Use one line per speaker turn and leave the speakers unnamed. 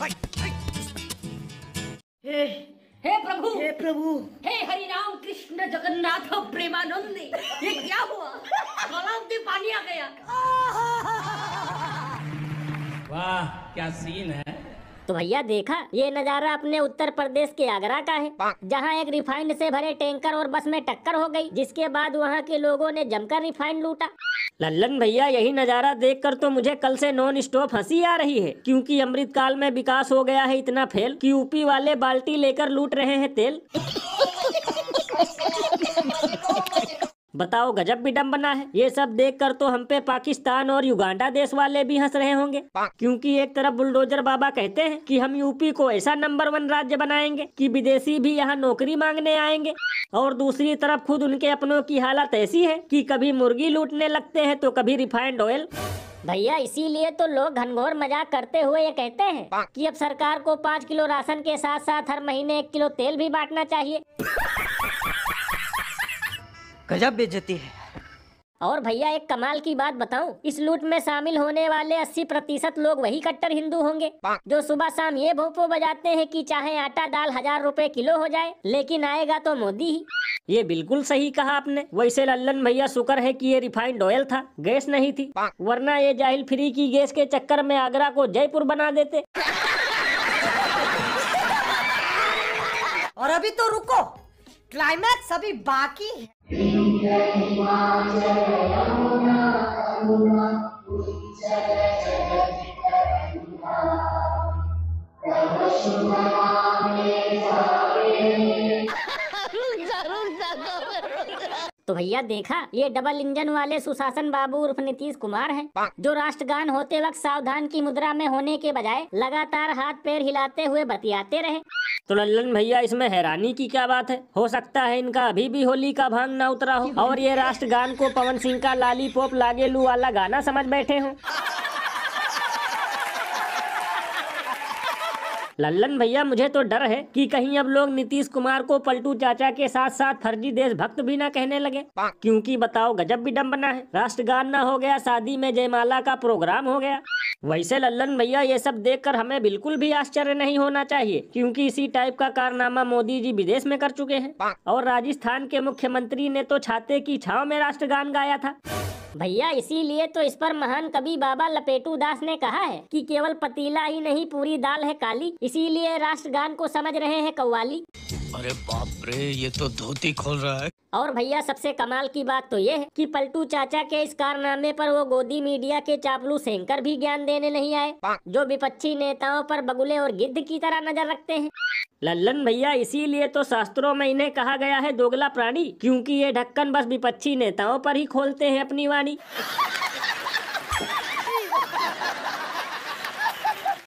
हे
हे प्रभु,
हे प्रभु,
हे हरि राम कृष्ण जगन्नाथ प्रेमानंद, ये क्या हुआ? तालाब में पानी आ गया।
वाह क्या सीन है।
तो भैया देखा, ये नज़ारा अपने उत्तर प्रदेश के आगरा का है, जहाँ एक रिफाइंड से भरे टैंकर और बस में टक्कर हो गई, जिसके बाद वहाँ के लोगों ने जमकर रिफाइंड लूटा। लल्लन भैया, यही नज़ारा देखकर तो मुझे कल से नॉन स्टॉप हंसी आ रही है, क्योंकि अमृतकाल में विकास हो गया है इतना फेल कि यूपी वाले बाल्टी लेकर लूट रहे हैं तेल। बताओ, गजब विडम्बना है। ये सब देखकर तो हम पे पाकिस्तान और युगांडा देश वाले भी हंस रहे होंगे, क्योंकि एक तरफ बुलडोजर बाबा कहते हैं कि हम यूपी को ऐसा नंबर 1 राज्य बनाएंगे कि विदेशी भी यहाँ नौकरी मांगने आएंगे, और दूसरी तरफ खुद उनके अपनों की हालत ऐसी है कि कभी मुर्गी लूटने लगते हैं तो कभी रिफाइंड ऑयल। भैया इसीलिए तो लोग घनघोर मजाक करते हुए ये कहते हैं कि अब सरकार को 5 किलो राशन के साथ साथ हर महीने 1 किलो तेल भी बांटना चाहिए।
गजब बेइज्जती है।
और भैया एक कमाल की बात बताऊं, इस लूट में शामिल होने वाले 80% लोग वही कट्टर हिंदू होंगे जो सुबह शाम ये भोंपो बजाते हैं कि चाहे आटा दाल 1000 रुपए किलो हो जाए, लेकिन आएगा तो मोदी ही। ये बिल्कुल सही कहा आपने। वैसे लल्लन भैया शुक्र है कि ये रिफाइंड ऑयल था, गैस नहीं थी, वरना ये जाहिल फ्री की गैस के चक्कर में आगरा को जयपुर बना देते।
और अभी तो रुको, क्लाइमैक्स अभी बाकी है।
तो भैया देखा, ये डबल इंजन वाले सुशासन बाबू उर्फ नीतीश कुमार हैं, जो राष्ट्रगान होते वक्त सावधान की मुद्रा में होने के बजाय लगातार हाथ पैर हिलाते हुए बतियाते रहे। तो लल्लन भैया, इसमें हैरानी की क्या बात है? हो सकता है इनका अभी भी होली का भांग ना उतरा हो और ये राष्ट्रगान को पवन सिंह का लालीपॉप लागेलू वाला गाना समझ बैठे हों। लल्लन भैया, मुझे तो डर है कि कहीं अब लोग नीतीश कुमार को पलटू चाचा के साथ साथ फर्जी देशभक्त भी ना कहने लगे, क्योंकि बताओ गजब विडम्बना है। राष्ट्रगान ना हो गया, शादी में जयमाला का प्रोग्राम हो गया। वैसे लल्लन भैया, ये सब देखकर हमें बिल्कुल भी आश्चर्य नहीं होना चाहिए, क्योंकि इसी टाइप का कारनामा मोदी जी विदेश में कर चुके हैं, और राजस्थान के मुख्यमंत्री ने तो छाते की छांव में राष्ट्रगान गाया था। भैया इसीलिए तो इस पर महान कवि बाबा लपेटू दास ने कहा है कि केवल पतीला ही नहीं पूरी दाल है काली, इसीलिए राष्ट्रगान को समझ रहे हैं कव्वाली।
अरे बाप रे, ये तो धोती खोल रहा है।
और भैया सबसे कमाल की बात तो ये है कि पलटू चाचा के इस कारनामे पर वो गोदी मीडिया के चापलूस एंकर भी ज्ञान देने नहीं आए, जो विपक्षी नेताओं पर बगुले और गिद्ध की तरह नजर रखते हैं। लल्लन भैया, इसीलिए तो शास्त्रों में इन्हें कहा गया है दोगला प्राणी, क्योंकि ये ढक्कन बस विपक्षी नेताओं पर ही खोलते हैं अपनी वाणी।